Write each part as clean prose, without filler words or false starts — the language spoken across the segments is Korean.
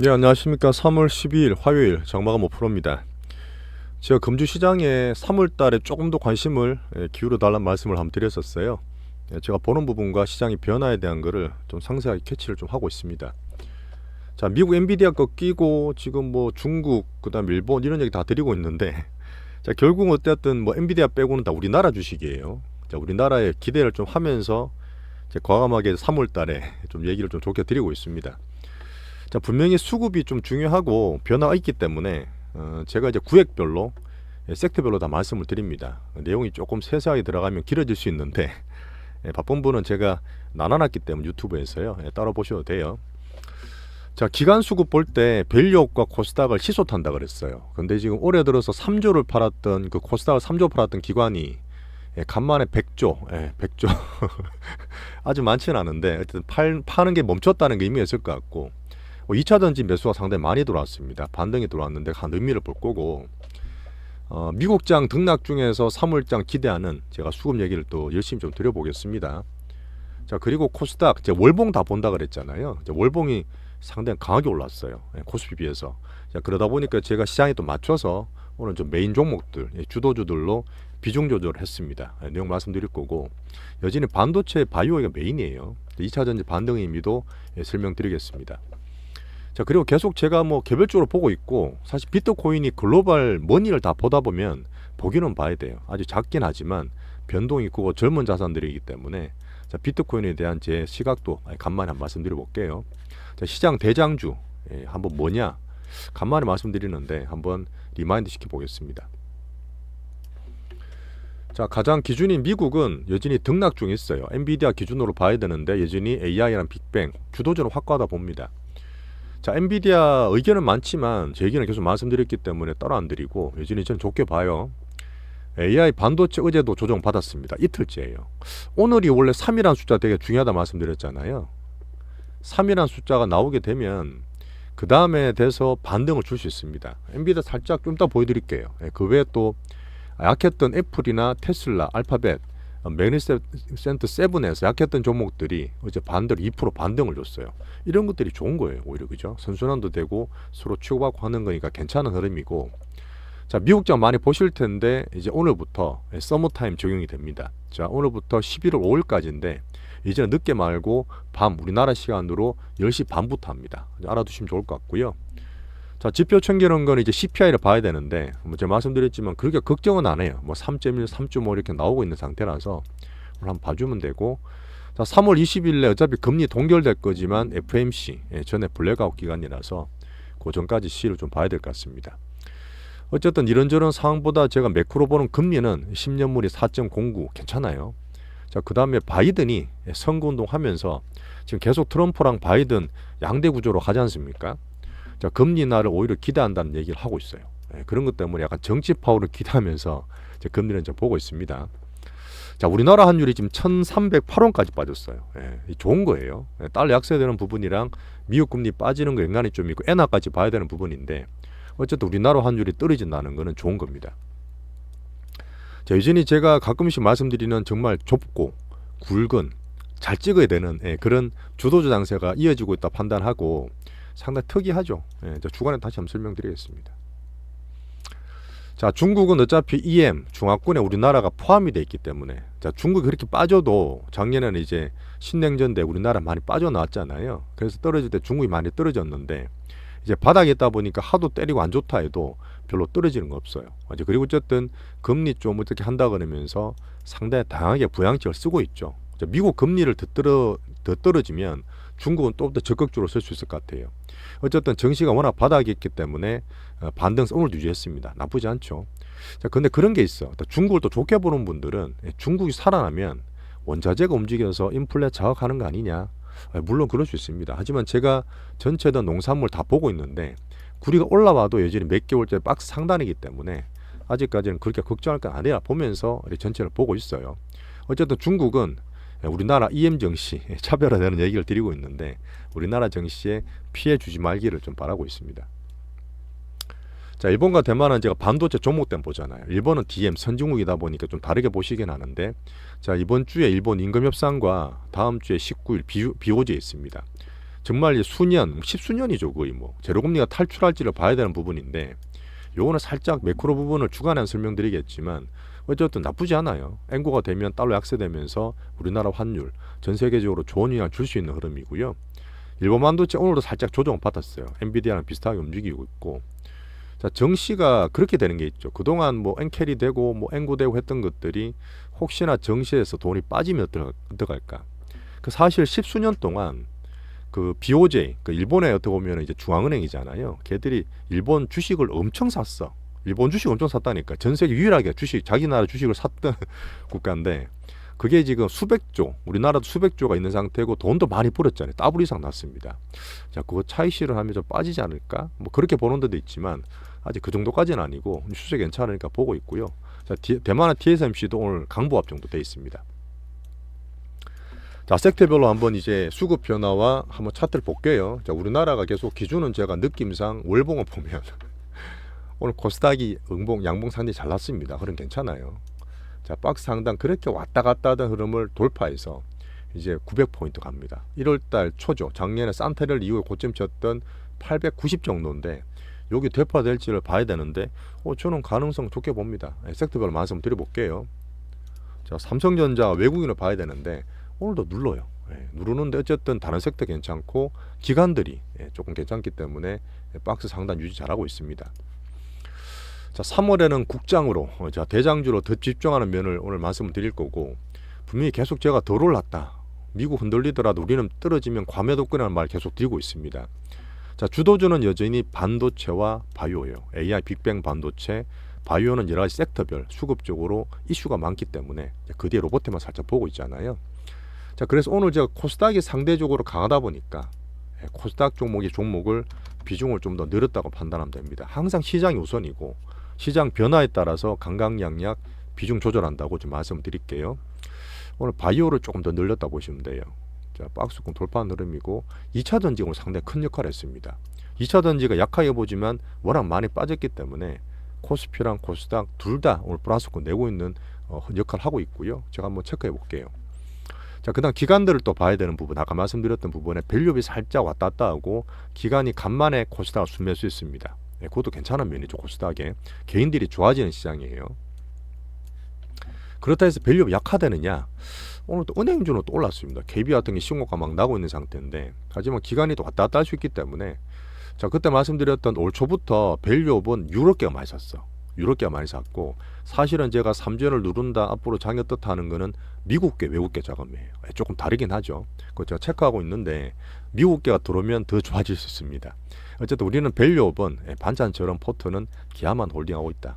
네, 안녕하십니까. 3월 12일 화요일 정마감 5%입니다. 제가 금주 시장에 3월 달에 조금 더 관심을 기울여 달라는 말씀을 한번 드렸었어요. 제가 보는 부분과 시장의 변화에 대한 거를 좀 상세하게 캐치를 좀 하고 있습니다. 자, 미국 엔비디아 거 끼고 지금 뭐 중국, 그다음 일본 이런 얘기 다 드리고 있는데 자, 결국 어쨌든 뭐 엔비디아 빼고는 다 우리나라 주식이에요. 자, 우리나라에 기대를 좀 하면서 이제 과감하게 3월 달에 좀 얘기를 좀 좋게 드리고 있습니다. 자, 분명히 수급이 좀 중요하고 변화가 있기 때문에 제가 이제 구획별로 섹터별로 다 말씀을 드립니다. 내용이 조금 세세하게 들어가면 길어질 수 있는데 바쁜 분은 제가 나눠놨기 때문에 유튜브에서요. 따라 보셔도 돼요. 자, 기간 수급 볼 때 밸류업과 코스닥을 희소탄다 그랬어요. 근데 지금 올해 들어서 3조를 팔았던 그 코스닥을 3조 팔았던 기관이 간만에 100조, 100조 아주 많지는 않은데 어쨌든 파는 게 멈췄다는 게 의미가 있을 것 같고 2차 전지 매수가 상당히 많이 들어왔습니다. 반등이 들어왔는데 한 의미를 볼 거고 미국장 등락 중에서 3월장 기대하는 제가 수급 얘기를 또 열심히 좀 드려보겠습니다. 자, 그리고 코스닥 이제 월봉 다 본다 그랬잖아요. 이제 월봉이 상당히 강하게 올랐어요. 코스피 비해서. 자, 그러다 보니까 제가 시장에 또 맞춰서 오늘 좀 메인 종목들 주도주들로 비중 조절을 했습니다. 내용 말씀드릴 거고 여전히 반도체 바이오가 메인이에요. 2차 전지 반등 의미도 설명드리겠습니다. 자, 그리고 계속 제가 뭐 개별적으로 보고 있고 사실 비트코인이 글로벌 머니를 다 보다 보면 보기는 봐야 돼요. 아주 작긴 하지만 변동이 크고 젊은 자산들이기 때문에 자, 비트코인에 대한 제 시각도 간만에 한번 말씀드려 볼게요. 자, 시장 대장주 한번 뭐냐 간만에 말씀드리는데 한번 리마인드 시켜 보겠습니다. 자, 가장 기준인 미국은 여전히 등락 중에 있어요. 엔비디아 기준으로 봐야 되는데 여전히 AI랑 빅뱅 주도주는 확고하다 봅니다. 자, 엔비디아 의견은 많지만 제 의견을 계속 말씀드렸기 때문에 따로 안 드리고 여전히 전 좋게 봐요. AI 반도체 어제도 조정 받았습니다. 이틀째예요. 오늘이 원래 3이라는 숫자 되게 중요하다 말씀드렸잖아요. 3이라는 숫자가 나오게 되면 그 다음에 돼서 반등을 줄 수 있습니다. 엔비디아 살짝 좀 이따 보여드릴게요. 그 외에 또 약했던 애플이나 테슬라, 알파벳, 매니센트 7에서 약했던 종목들이 어제 반대로 2% 반등을 줬어요. 이런 것들이 좋은 거예요. 오히려 그죠? 선순환도 되고 서로 치고받고 하는 거니까 괜찮은 흐름이고. 자, 미국장 많이 보실 텐데 이제 오늘부터 서머타임 적용이 됩니다. 자, 오늘부터 11월 5일까지인데 이제는 늦게 말고 밤 우리나라 시간으로 10시 반부터 합니다. 알아두시면 좋을 것 같고요. 자, 지표 챙기는 건 이제 CPI를 봐야 되는데 뭐 제가 말씀드렸지만 그렇게 걱정은 안 해요. 뭐 3.1, 3.5 이렇게 나오고 있는 상태라서 한번 봐주면 되고. 자, 3월 20일에 어차피 금리 동결될 거지만 FMC 전에 블랙아웃 기간이라서 그 전까지 시를 좀 봐야 될 것 같습니다. 어쨌든 이런저런 상황보다 제가 매크로 보는 금리는 10년물이 4.09 괜찮아요. 자, 그 다음에 바이든이 선거운동 하면서 지금 계속 트럼프랑 바이든 양대 구조로 가지 않습니까? 자, 금리 인하를 오히려 기대한다는 얘기를 하고 있어요. 그런 것 때문에 약간 정치 파워를 기대하면서 이제 금리는 좀 보고 있습니다. 자, 우리나라 환율이 지금 1308원까지 빠졌어요. 좋은 거예요. 달러 약세되는 부분이랑 미국 금리 빠지는 거 연관이 좀 있고 엔화까지 봐야 되는 부분인데 어쨌든 우리나라 환율이 떨어진다는 거는 좋은 겁니다. 자, 여전히 제가 가끔씩 말씀드리는 정말 좁고 굵은 잘 찍어야 되는 그런 주도주 장세가 이어지고 있다 판단하고 상당히 특이하죠. 주간에 다시 한번 설명드리겠습니다. 자, 중국은 어차피 EM 중화권에 우리나라가 포함이 돼 있기 때문에 자, 중국이 그렇게 빠져도 작년에는 이제 신냉전 때 우리나라 많이 빠져나왔잖아요. 그래서 떨어질 때 중국이 많이 떨어졌는데 이제 바닥에 있다 보니까 하도 때리고 안 좋다 해도 별로 떨어지는 거 없어요. 그리고 어쨌든 금리 좀 어떻게 한다 그러면서 상당히 다양하게 부양책을 쓰고 있죠. 미국 금리를 더 떨어지면 중국은 또 더 적극적으로 쓸 수 있을 것 같아요. 어쨌든 정시가 워낙 바닥에 있기 때문에 반등세 오늘 유지했습니다. 나쁘지 않죠. 자, 근데 그런 게 있어. 중국을 또 좋게 보는 분들은 중국이 살아나면 원자재가 움직여서 인플레 자극하는 거 아니냐. 물론 그럴 수 있습니다. 하지만 제가 전체的농산물 다 보고 있는데 구리가 올라와도 여전히 몇 개월째 박스 상단이기 때문에 아직까지는 그렇게 걱정할 건 아니라 보면서 전체를 보고 있어요. 어쨌든 중국은 우리나라 EM 정시 차별화되는 얘기를 드리고 있는데 우리나라 정시에 피해 주지 말기를 좀 바라고 있습니다. 자, 일본과 대만은 제가 반도체 종목대만 보잖아요. 일본은 DM 선진국이다 보니까 좀 다르게 보시긴 하는데 자, 이번 주에 일본 임금 협상과 다음 주에 19일 BOJ 있습니다. 정말 이 수년, 십수년이죠 거의 뭐 제로금리가 탈출할지를 봐야 되는 부분인데 요거는 살짝 매크로 부분을 주간에 설명드리겠지만 어쨌든 나쁘지 않아요. 엔고가 되면 달러 약세되면서 우리나라 환율 전 세계적으로 좋은 영향을 줄 수 있는 흐름이고요. 일본 반도체 오늘도 살짝 조정을 받았어요. 엔비디아랑 비슷하게 움직이고 있고. 자, 정시가 그렇게 되는 게 있죠. 그동안 뭐 엔캐리 되고 뭐 엔고 되고 했던 것들이 혹시나 정시에서 돈이 빠지면 어떡할까? 그 사실 십수년 동안 그 BOJ, 그 일본의 어떻게 보면 이제 중앙은행이잖아요. 걔들이 일본 주식을 엄청 샀어. 일본 주식 엄청 샀다니까. 전 세계 유일하게 주식, 자기 나라 주식을 샀던 국가인데 그게 지금 수백조, 우리나라도 수백조가 있는 상태고 돈도 많이 벌었잖아요. 더블 이상 났습니다. 자, 그거 차익 실현하면 좀 빠지지 않을까? 뭐 그렇게 보는 데도 있지만 아직 그 정도까지는 아니고 추세 괜찮으니까 보고 있고요. 자, 대만의 TSMC도 오늘 강보합 정도 돼 있습니다. 자, 섹터별로 한번 이제 수급 변화와 한번 차트를 볼게요. 자, 우리나라가 계속 기준은 제가 느낌상 월봉을 보면 오늘 코스닥이 응봉, 양봉 상당히 잘 났습니다. 흐름 괜찮아요. 자, 박스 상단 그렇게 왔다 갔다 하던 흐름을 돌파해서 이제 900포인트 갑니다. 1월달 초죠. 작년에 산테를 이후에 고점 쳤던 890 정도인데 여기 되파될지를 봐야 되는데 저는 가능성 좋게 봅니다. 섹터별로 말씀드려볼게요. 자, 삼성전자 외국인을 봐야 되는데 오늘도 눌러요. 누르는데 어쨌든 다른 섹터 괜찮고 기관들이 조금 괜찮기 때문에 박스 상단 유지 잘하고 있습니다. 자, 3월에는 국장으로 자, 대장주로 더 집중하는 면을 오늘 말씀을 드릴 거고 분명히 계속 제가 덜 올랐다. 미국 흔들리더라도 우리는 떨어지면 과매도권이라는 말 계속 드리고 있습니다. 자, 주도주는 여전히 반도체와 바이오예요. AI 빅뱅 반도체, 바이오는 여러 가지 섹터별 수급적으로 이슈가 많기 때문에 그 뒤에 로봇에만 살짝 보고 있잖아요. 자, 그래서 오늘 제가 코스닥이 상대적으로 강하다 보니까 코스닥 종목을 비중을 좀 더 늘었다고 판단하면 됩니다. 항상 시장이 우선이고 시장 변화에 따라서 강강약약 비중 조절한다고 좀 말씀드릴게요. 오늘 바이오를 조금 더 늘렸다 보시면 돼요. 자, 박스권 돌파한 흐름이고 2차 전지가 오늘 상당히 큰 역할을 했습니다. 2차 전지가 약하게 보지만 워낙 많이 빠졌기 때문에 코스피랑 코스닥 둘 다 오늘 플러스권 내고 있는 역할을 하고 있고요. 제가 한번 체크해 볼게요. 자, 그 다음 기관들을 또 봐야 되는 부분, 아까 말씀드렸던 부분에 밸류업이 살짝 왔다 갔다 하고 기관이 간만에 코스닥을 순매수했습니다. 그것도 괜찮은 면이죠. 코스닥에 개인들이 좋아지는 시장이에요. 그렇다 해서 밸류업이 약화되느냐? 오늘 또 은행주는 또 올랐습니다. KB 같은 게 신고가 막 나고 있는 상태인데 하지만 기관이 또 왔다 갔다 할 수 있기 때문에 자, 그때 말씀드렸던 올 초부터 밸류업은 유럽계가 많이 샀어. 유럽계가 많이 샀고 사실은 제가 3전을 누른다 앞으로 장애 뜻하는 거는 미국계 외국계 자금이에요. 조금 다르긴 하죠. 그거 제가 체크하고 있는데 미국계가 들어오면 더 좋아질 수 있습니다. 어쨌든 우리는 밸류업은 반찬처럼 포트는 기아만 홀딩하고 있다.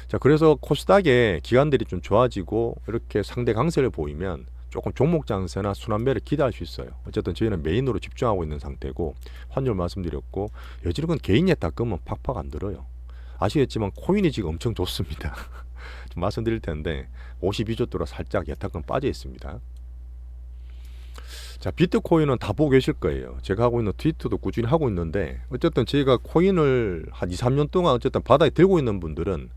자, 그래서 코스닥에 기관들이 좀 좋아지고 이렇게 상대 강세를 보이면 조금 종목 장세나 순환매를 기대할 수 있어요. 어쨌든 저희는 메인으로 집중하고 있는 상태고 환율 말씀드렸고 여지력은 개인 예탁 금은 팍팍 안 들어요. 아시겠지만 코인이 지금 엄청 좋습니다. 좀 말씀드릴 텐데 52조 달러 살짝 예탁금 빠져 있습니다. 자, 비트코인은 다 보고 계실 거예요. 제가 하고 있는 트위터도 꾸준히 하고 있는데 어쨌든 저희가 코인을 한 2, 3년 동안 어쨌든 바닥에 들고 있는 분들은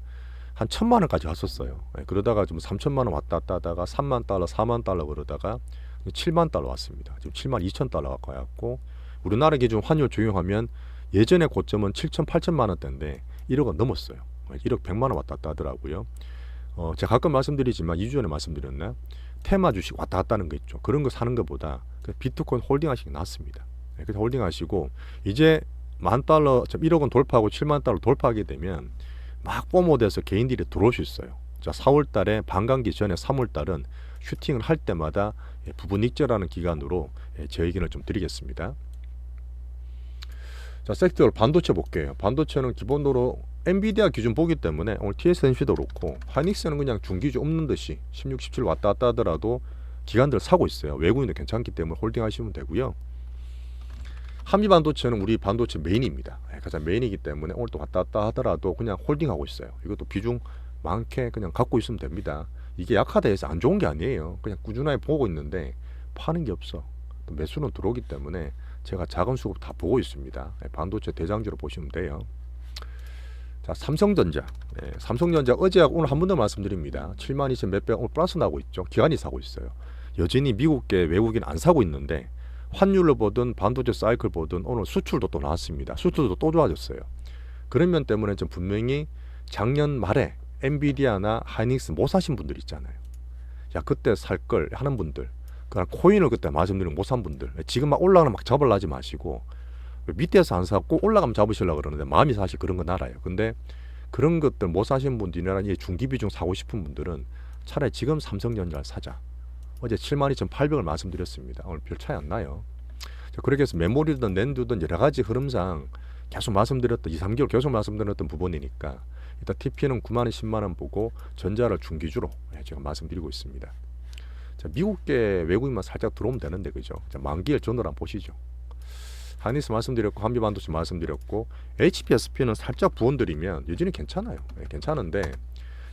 한 1,000만 원까지 왔었어요. 그러다가 좀 3,000만 원 왔다 갔다 하다가 3만 달러, 4만 달러 그러다가 7만 달러 왔습니다. 지금 7만 2천 달러가 가고 우리나라 기준 환율 적용하면 예전의 고점은 7천, 8천만 원대인데 1억 원 넘었어요. 1억 100만 원 왔다 갔다 하더라고요. 제가 가끔 말씀드리지만 2주 전에 말씀드렸나? 테마 주식 왔다 갔다 하는 거 있죠. 그런 거 사는 것보다 비트코인 홀딩 하시기 낫습니다. 그래서 홀딩 하시고 이제 10,000달러, 1억 원 돌파하고 7만 달러 돌파하게 되면 막 뽀모돼서 개인들이 들어올 수 있어요. 자, 4월 달에 반감기 전에 3월 달은 슈팅을 할 때마다 부분 익절하는 기간으로 제 의견을 좀 드리겠습니다. 자, 섹터 반도체 볼게요. 반도체는 기본적으로 엔비디아 기준 보기 때문에 오늘 TSMC도 그렇고 하이닉스는 그냥 중기주 없는 듯이 16, 17 왔다 갔다 하더라도 기관들 사고 있어요. 외국인도 괜찮기 때문에 홀딩 하시면 되고요. 한미 반도체는 우리 반도체 메인입니다. 가장 메인이기 때문에 오늘 또 왔다 갔다 하더라도 그냥 홀딩하고 있어요. 이것도 비중 많게 그냥 갖고 있으면 됩니다. 이게 약화돼서 안 좋은 게 아니에요. 그냥 꾸준하게 보고 있는데 파는 게 없어. 또 매수는 들어오기 때문에 제가 작은 수급 다 보고 있습니다. 반도체 대장주로 보시면 돼요. 자, 삼성전자. 삼성전자 어제하고 오늘 한 번 더 말씀드립니다. 72,000 몇백 오늘 플러스 나고 있죠. 기관이 사고 있어요. 여전히 미국계 외국인 안 사고 있는데 환율을 보든 반도체 사이클 보든 오늘 수출도 또 나왔습니다. 수출도 또 좋아졌어요. 그런 면 때문에 좀 분명히 작년 말에 엔비디아나 하이닉스 못 사신 분들 있잖아요. 야 그때 살 걸 하는 분들, 그냥 코인을 그때 말씀드린 못 산 분들, 지금 막 올라가면 막 잡으려 하지 마시고 밑에서 안 사고 올라가면 잡으시려고 그러는데 마음이 사실 그런 건 알아요. 근데 그런 것들 못 사신 분들이나 이 중기비중 사고 싶은 분들은 차라리 지금 삼성전자를 사자. 어제 72,800을 말씀드렸습니다. 오늘 별 차이 안 나요. 자, 그렇게 해서 메모리든 낸드든 여러 가지 흐름상 계속 말씀드렸던 2, 3개월 계속 말씀드렸던 부분이니까 일단 TP는 9만 원, 10만 원 보고 전자를 중기주로 제가 말씀드리고 있습니다. 자, 미국계 외국인만 살짝 들어오면 되는데 그죠? 자, 만기일 전월 한번 보시죠. 하이닉스 말씀드렸고 한미반도체 말씀드렸고 HPSP는 살짝 부원드리면 여전히 괜찮아요. 괜찮은데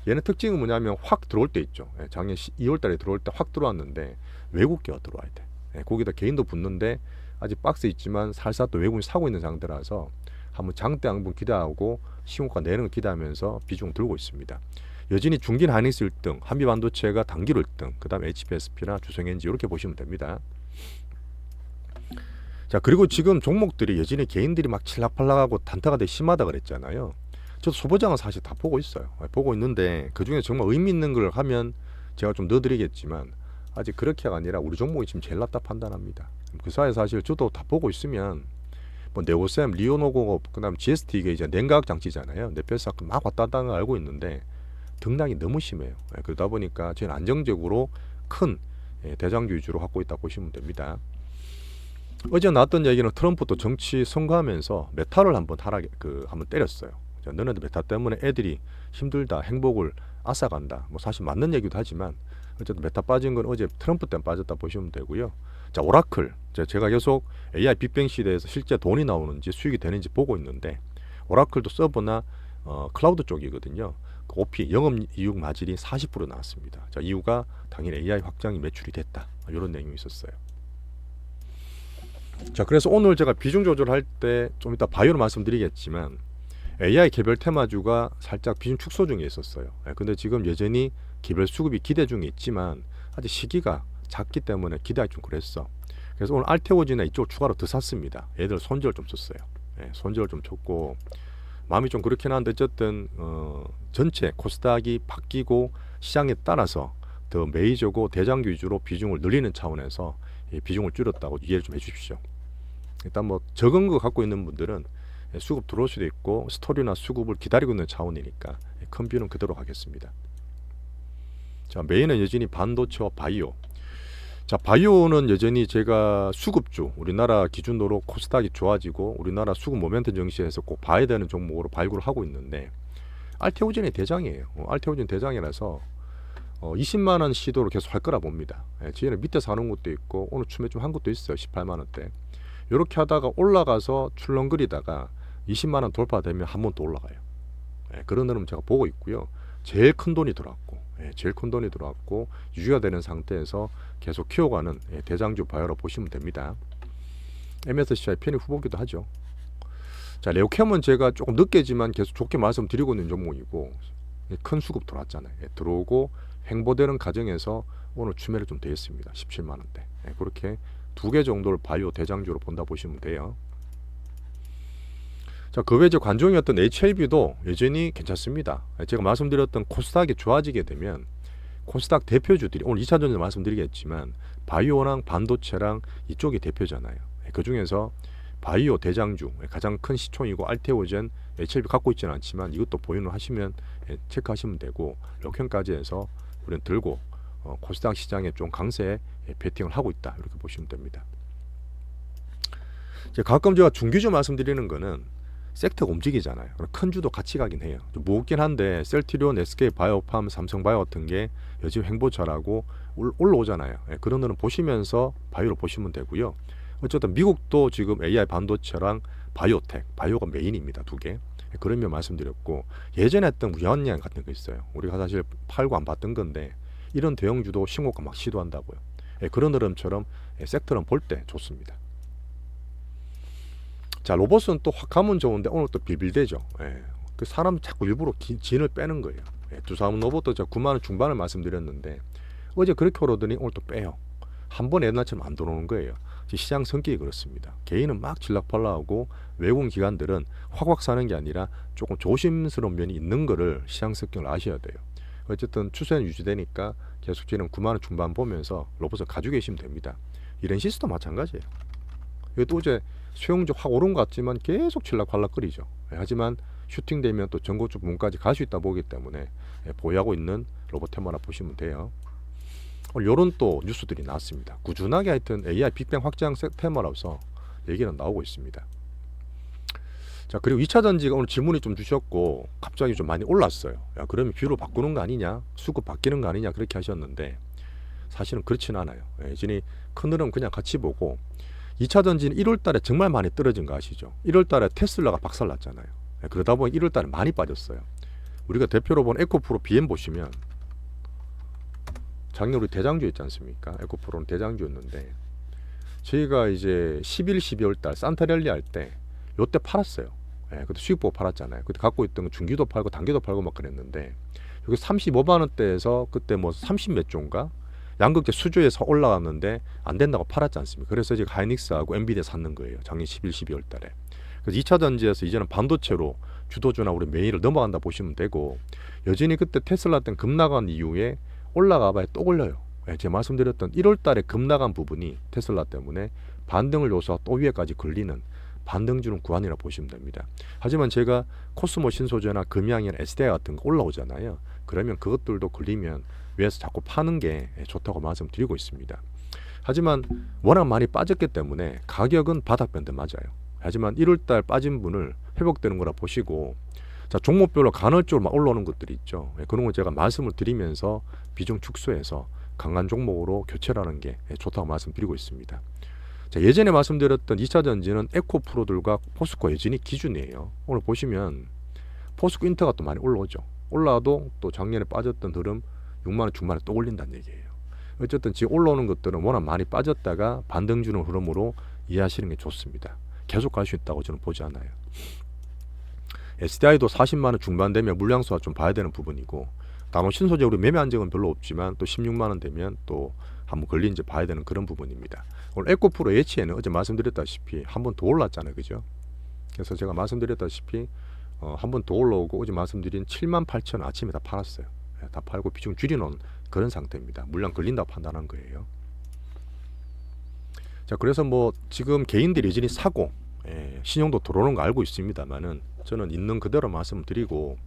얘는 특징은 뭐냐면 확 들어올 때 있죠. 작년 2월 달에 들어올 때 확 들어왔는데 외국계가 들어와야 돼. 거기다 개인도 붙는데 아직 박스 있지만 살살 또 외국인이 사고 있는 상태라서 한번 장대 양분 기대하고 신고가 내는 걸 기대하면서 비중 들고 있습니다. 여전히 중긴 하이닉스 1등, 한미반도체가 단기로 1등, 그 다음에 HPSP나 주성엔지 이렇게 보시면 됩니다. 자, 그리고 지금 종목들이 여전히 개인들이 막 칠락팔락하고 단타가 되게 심하다 그랬잖아요. 저도 소보장은 사실 다 보고 있어요. 보고 있는데 그중에 정말 의미 있는 걸 하면 제가 좀 넣어드리겠지만 아직 그렇게가 아니라 우리 종목이 지금 제일 낫다 판단합니다. 그 사이에 사실 저도 다 보고 있으면 뭐 네오셈, 리오노고, 그다음 GST 이게 이제 냉각 장치잖아요. 내표에서 막 왔다 갔다 하는 걸 알고 있는데 등락이 너무 심해요. 그러다 보니까 저희는 안정적으로 큰 대장주 위주로 갖고 있다 보시면 됩니다. 어제 나왔던 얘기는 트럼프도 정치 선거하면서 메타를 한번 한번 때렸어요. 자, 너네들 메타 때문에 애들이 힘들다, 행복을 앗아간다. 뭐 사실 맞는 얘기도 하지만 어쨌든 메타 빠진 건 어제 트럼프 때문에 빠졌다 보시면 되고요. 자, 오라클. 제가 계속 AI 빅뱅 시대에서 실제 돈이 나오는지 수익이 되는지 보고 있는데 오라클도 서버나 클라우드 쪽이거든요. 그 OP 영업이익 마진이 40% 나왔습니다. 자, 이유가 당연히 AI 확장이 매출이 됐다. 이런 내용이 있었어요. 자, 그래서 오늘 제가 비중 조절할 때 좀 이따 바이오로 말씀드리겠지만 AI 개별 테마주가 살짝 비중 축소 중에 있었어요. 근데 지금 여전히 개별 수급이 기대 중에 있지만 아직 시기가 작기 때문에 기대하기 좀 그랬어. 그래서 오늘 알테오지나 이쪽을 추가로 더 샀습니다. 얘들 손절 좀 쳤어요. 손절 좀 쳤고 마음이 좀 그렇긴 한데 어쨌든 전체 코스닥이 바뀌고 시장에 따라서 더 메이저고 대장주 위주로 비중을 늘리는 차원에서 비중을 줄였다고 이해를 좀 해주십시오. 일단 뭐 적은 거 갖고 있는 분들은 수급 들어올 수도 있고 스토리나 수급을 기다리고 있는 차원이니까 큰 뷰는 그대로 가겠습니다. 자, 메인은 여전히 반도체와 바이오. 자, 바이오는 여전히 제가 수급주, 우리나라 기준으로 코스닥이 좋아지고 우리나라 수급 모멘텀 정시에서 꼭 봐야 되는 종목으로 발굴을 하고 있는데 알테오젠이 대장이에요. 알테오젠 대장이라서 20만 원 시도를 계속 할 거라 봅니다. 지금은 밑에 사는 것도 있고 오늘 춤에 좀 한 것도 있어요. 18만 원대. 이렇게 하다가 올라가서 출렁거리다가 20만 원 돌파되면 한 번 또 올라가요. 그런 흐름 제가 보고 있고요. 제일 큰 돈이 들어왔고 유지가 되는 상태에서 계속 키워가는 대장주 바이오로 보시면 됩니다. MSCI 편입 후보기도 하죠. 자, 레오캠은 제가 조금 늦게지만 계속 좋게 말씀드리고 있는 종목이고 큰 수급 들어왔잖아요. 들어오고 횡보되는 과정에서 오늘 추매를 좀 되었습니다. 17만 원대. 그렇게 두 개 정도를 바이오 대장주로 본다 보시면 돼요. 자, 그 외에 관종이었던 HLB도 여전히 괜찮습니다. 제가 말씀드렸던 코스닥이 좋아지게 되면 코스닥 대표주들이 오늘 2차전에서 말씀드리겠지만 바이오랑 반도체랑 이쪽이 대표잖아요. 그 중에서 바이오 대장주 가장 큰 시총이고 알테오젠, HLB 갖고 있지는 않지만 이것도 보유를 하시면 체크하시면 되고 럭현까지 해서 우리는 들고 코스닥 시장에 좀 강세 베팅을 하고 있다 이렇게 보시면 됩니다. 가끔 제가 중기주 말씀드리는 거는 섹터가 움직이잖아요. 큰 주도 같이 가긴 해요. 좀 무겁긴 한데 셀트리온, SK 바이오팜, 삼성바이오 같은 게 요즘 횡보차라고 올라오잖아요. 그런 거는 보시면서 바이오로 보시면 되고요. 어쨌든 미국도 지금 AI 반도체랑 바이오텍, 바이오가 메인입니다. 두 개. 그런 면 말씀드렸고 예전에 했던 위안양 같은 거 있어요. 우리가 사실 팔고 안 봤던 건데 이런 대형주도 신고가 막 시도한다고요. 그런 흐름처럼 섹터는 볼 때 좋습니다. 자, 로봇은 또 확 가면 좋은데 오늘 또 빌빌대죠. 그 사람 자꾸 일부러 진을 빼는 거예요. 두사람 로봇도 제가 9만 원 중반을 말씀드렸는데 어제 그렇게 오르더니 오늘 또 빼요. 한 번에 옛날처럼 안 들어오는 거예요. 시장 성격이 그렇습니다. 개인은 막 질락팔락하고 외국인 기관들은 확확 사는 게 아니라 조금 조심스러운 면이 있는 거를 시장 성격을 아셔야 돼요. 어쨌든 추세는 유지되니까 계속 지금 9만 원 중반 보면서 로봇을 가지고 계시면 됩니다. 이렌시스도 마찬가지예요. 이것도 어제 수용적 확 오른 것 같지만 계속 질락팔락거리죠. 하지만 슈팅되면 또 전고점 부분까지 갈 수 있다 보기 때문에 보유하고 있는 로봇 테마라 보시면 돼요. 오늘 이런 또 뉴스들이 나왔습니다. 꾸준하게 하여튼 AI 빅뱅 확장 테마라서 얘기는 나오고 있습니다. 자, 그리고 2차 전지가 오늘 질문이 좀 주셨고 갑자기 좀 많이 올랐어요. 야, 그러면 뷰로 바꾸는 거 아니냐, 수급 바뀌는 거 아니냐 그렇게 하셨는데 사실은 그렇지는 않아요. 예전에 큰 흐름 그냥 같이 보고 2차 전지는 1월 달에 정말 많이 떨어진 거 아시죠? 1월 달에 테슬라가 박살났잖아요. 그러다 보니 1월 달에 많이 빠졌어요. 우리가 대표로 본 에코프로 BM 보시면 작년 우리 대장주 있지 않습니까? 에코프로는 대장주였는데 저희가 이제 11, 12월 달 산타랠리 할 때 요때 팔았어요. 그때 수익 보고 팔았잖아요. 그때 갖고 있던 건 중기도 팔고 단기도 팔고 막 그랬는데 여기 35만 원대에서 그때 뭐 30 몇 조인가 양극재 수조에서 올라갔는데 안 된다고 팔았지 않습니까? 그래서 이제 하이닉스하고 엔비디아 샀는 거예요. 작년 11, 12월 달에. 그래서 2차 전지에서 이제는 반도체로 주도주나 우리 메인을 넘어간다 보시면 되고 여전히 그때 테슬라 때 급나간 이후에 올라가봐야 또 올려요. 제가 말씀드렸던 1월 달에 급나간 부분이 테슬라 때문에 반등을 요소와 또 위에까지 걸리는 반등주는 구간이라 보시면 됩니다. 하지만 제가 코스모 신소재나 금양이나 SDI 같은 거 올라오잖아요. 그러면 그것들도 걸리면 위에서 자꾸 파는 게 좋다고 말씀드리고 있습니다. 하지만 워낙 많이 빠졌기 때문에 가격은 바닥밴드 맞아요. 하지만 1월달 빠진 분을 회복되는 거라 보시고 자, 종목별로 간헐적으로 막 올라오는 것들이 있죠. 그런 거 제가 말씀을 드리면서 비중 축소해서 강한 종목으로 교체를 하는 게 좋다고 말씀드리고 있습니다. 자, 예전에 말씀드렸던 2차 전지는 에코프로들과 포스코 여전히 기준이에요. 오늘 보시면 포스코 인터가 또 많이 올라오죠. 올라와도 또 작년에 빠졌던 흐름 6만원 중반에 또 올린다는 얘기예요. 어쨌든 지금 올라오는 것들은 워낙 많이 빠졌다가 반등 주는 흐름으로 이해하시는 게 좋습니다. 계속 갈 수 있다고 저는 보지 않아요. SDI도 40만원 중반 되면 물량수가 좀 봐야 되는 부분이고 단원 신소재 우리 매매 안정은 별로 없지만 또 16만원 되면 또 한번 걸린지 봐야 되는 그런 부분입니다. 오늘 에코프로 H에는 어제 말씀드렸다시피 한 번 더 올랐잖아요. 그죠? 그래서 제가 말씀드렸다시피 한 번 더 올라오고 어제 말씀드린 78,000원 아침에 다 팔았어요. 다 팔고 비중 줄여놓은 그런 상태입니다. 물량 걸린다고 판단한 거예요. 자, 그래서 뭐 지금 개인들이 여전히 사고 신용도 들어오는 거 알고 있습니다만은 저는 있는 그대로 말씀드리고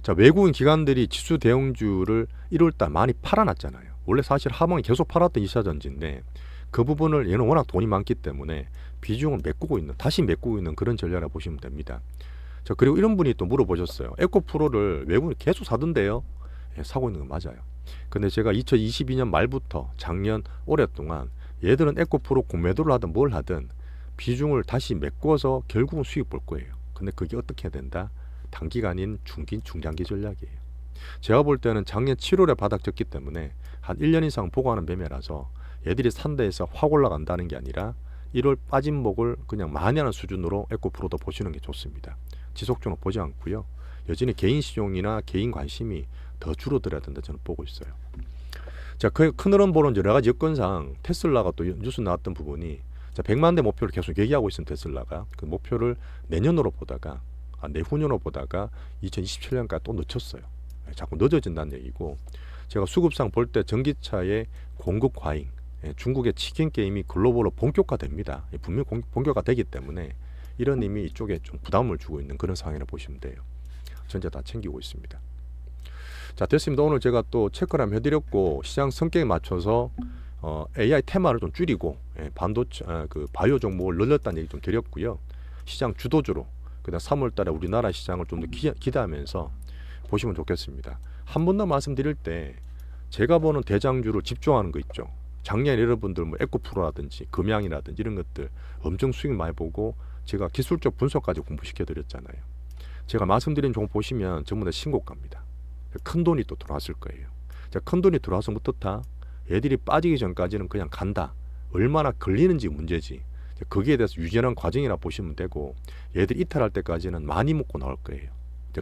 자, 외국인 기관들이 지수 대형주를 1월달 많이 팔아놨잖아요. 원래 사실 하방이 계속 팔았던 2차 전지인데 그 부분을 얘는 워낙 돈이 많기 때문에 비중을 다시 메꾸고 있는 그런 전략이라 보시면 됩니다. 자, 그리고 이런 분이 또 물어보셨어요. 에코프로를 외국인이 계속 사던데요. 사고 있는 건 맞아요. 근데 제가 2022년 말부터 작년 올해 동안 얘들은 에코프로 공매도를 하든 뭘 하든 비중을 다시 메꿔서 결국은 수익 볼 거예요. 근데 그게 어떻게 해야 된다? 단기간인 중장기 전략이에요. 제가 볼 때는 작년 7월에 바닥 졌기 때문에 한 1년 이상 보고하는 매매라서 얘들이 산다 해서 확 올라간다는 게 아니라 1월 빠진 목을 그냥 많이 하는 수준으로 에코프로도 보시는 게 좋습니다. 지속적으로 보지 않고요. 여전히 개인 시용이나 개인 관심이 더 줄어들어야 된다 저는 보고 있어요. 자, 그 큰 흐름 보는 여러 가지 여건상 테슬라가 또 뉴스 나왔던 부분이 자, 100만 대 목표를 계속 얘기하고 있는 테슬라가 그 목표를 내년으로 보다가 내후년으로 보다가 2027년까지 또 늦췄어요. 자꾸 늦어진다는 얘기고 제가 수급상 볼 때 전기차의 공급 과잉 중국의 치킨 게임이 글로벌로 본격화됩니다. 분명히 본격화되기 때문에 이런 의미 이쪽에 좀 부담을 주고 있는 그런 상황이라 보시면 돼요. 전체 다 챙기고 있습니다. 자, 됐습니다. 오늘 제가 또 체크를 한번 해드렸고 시장 성격에 맞춰서 AI 테마를 좀 줄이고 반도체 그 바이오 종목을 늘렸다는 얘기 좀 드렸고요. 시장 주도주로 그다음 3월달에 우리나라 시장을 좀 더 기대하면서 보시면 좋겠습니다. 한 번 더 말씀드릴 때 제가 보는 대장주를 집중하는 거 있죠. 작년에 여러분들 뭐 에코프로라든지 금양이라든지 이런 것들 엄청 수익 많이 보고 제가 기술적 분석까지 공부시켜 드렸잖아요. 제가 말씀드린 종목 보시면 전부 다 신고가입니다. 큰 돈이 또 들어왔을 거예요. 자, 큰 돈이 들어와서 어떻다? 애들이 빠지기 전까지는 그냥 간다. 얼마나 걸리는지 문제지. 거기에 대해서 유전한 과정이라 보시면 되고 얘들이 이탈할 때까지는 많이 먹고 나올 거예요.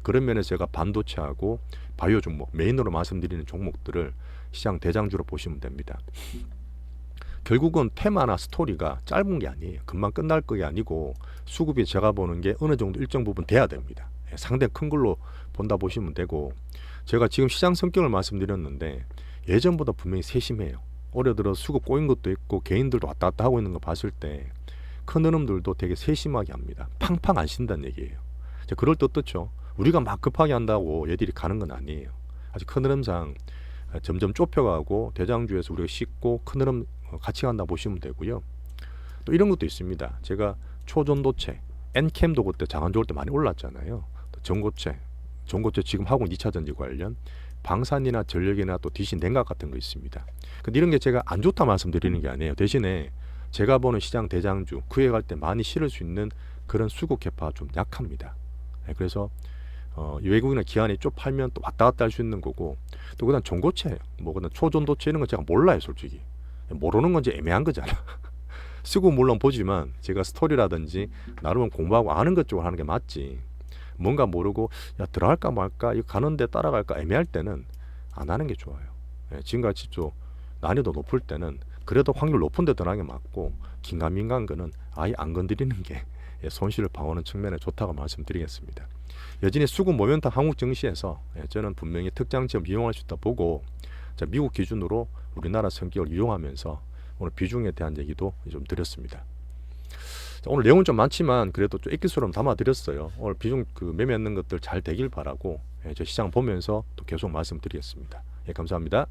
그런 면에서 제가 반도체하고 바이오 종목 메인으로 말씀드리는 종목들을 시장 대장주로 보시면 됩니다. 결국은 테마나 스토리가 짧은 게 아니에요. 금방 끝날 게 아니고 수급이 제가 보는 게 어느 정도 일정 부분 돼야 됩니다. 상당히 큰 걸로 본다 보시면 되고, 제가 지금 시장 성격을 말씀드렸는데 예전보다 분명히 세심해요. 올해 들어 수급 꼬인 것도 있고 개인들도 왔다 갔다 하고 있는 거 봤을 때 큰 흐름들도 되게 세심하게 합니다. 팡팡 안 신다는 얘기예요. 그럴 때 어떻죠? 우리가 막 급하게 한다고 얘들이 가는 건 아니에요. 아직 큰 흐름상 점점 좁혀가고 대장주에서 우리가 씻고 큰 흐름 같이 간다 보시면 되고요. 또 이런 것도 있습니다. 제가 초전도체, 엔캠도 그때 장안 좋을 때 많이 올랐잖아요. 또 전고체 지금 하고 2차 전지 관련 방산이나 전력이나 또 DC 냉각 같은 거 있습니다. 근데 이런 게 제가 안 좋다 말씀드리는 게 아니에요. 대신에 제가 보는 시장 대장주 그에 갈 때 많이 실을 수 있는 그런 수급 캐파가 좀 약합니다. 그래서 외국이나 기관이 좀 팔면 또 왔다 갔다 할 수 있는 거고, 또 그다음 전고체, 뭐 그다음 초전도체 이런 거 제가 몰라요, 솔직히. 모르는 건지 애매한 거잖아. 쓰고 물론 보지만 제가 스토리라든지 나름 공부하고 아는 것 쪽으로 하는 게 맞지. 뭔가 모르고 야 들어갈까 말까 이거 가는데 따라갈까 애매할 때는 안 하는 게 좋아요. 지금같이 좀 난이도 높을 때는 그래도 확률 높은 데 들어가는 게 맞고, 긴가민가한 거는 아예 안 건드리는 게 손실을 방어하는 측면에 좋다고 말씀드리겠습니다. 여전히 수급 모멘텀 한국 증시에서 저는 분명히 특장 지점 이용할 수 있다 보고, 자, 미국 기준으로 우리나라 성격을 이용하면서 오늘 비중에 대한 얘기도 좀 드렸습니다. 자, 오늘 내용은 좀 많지만 그래도 좀 액기스로 담아드렸어요. 오늘 비중 매매하는 것들 잘 되길 바라고 저 시장 보면서 또 계속 말씀드리겠습니다. 감사합니다.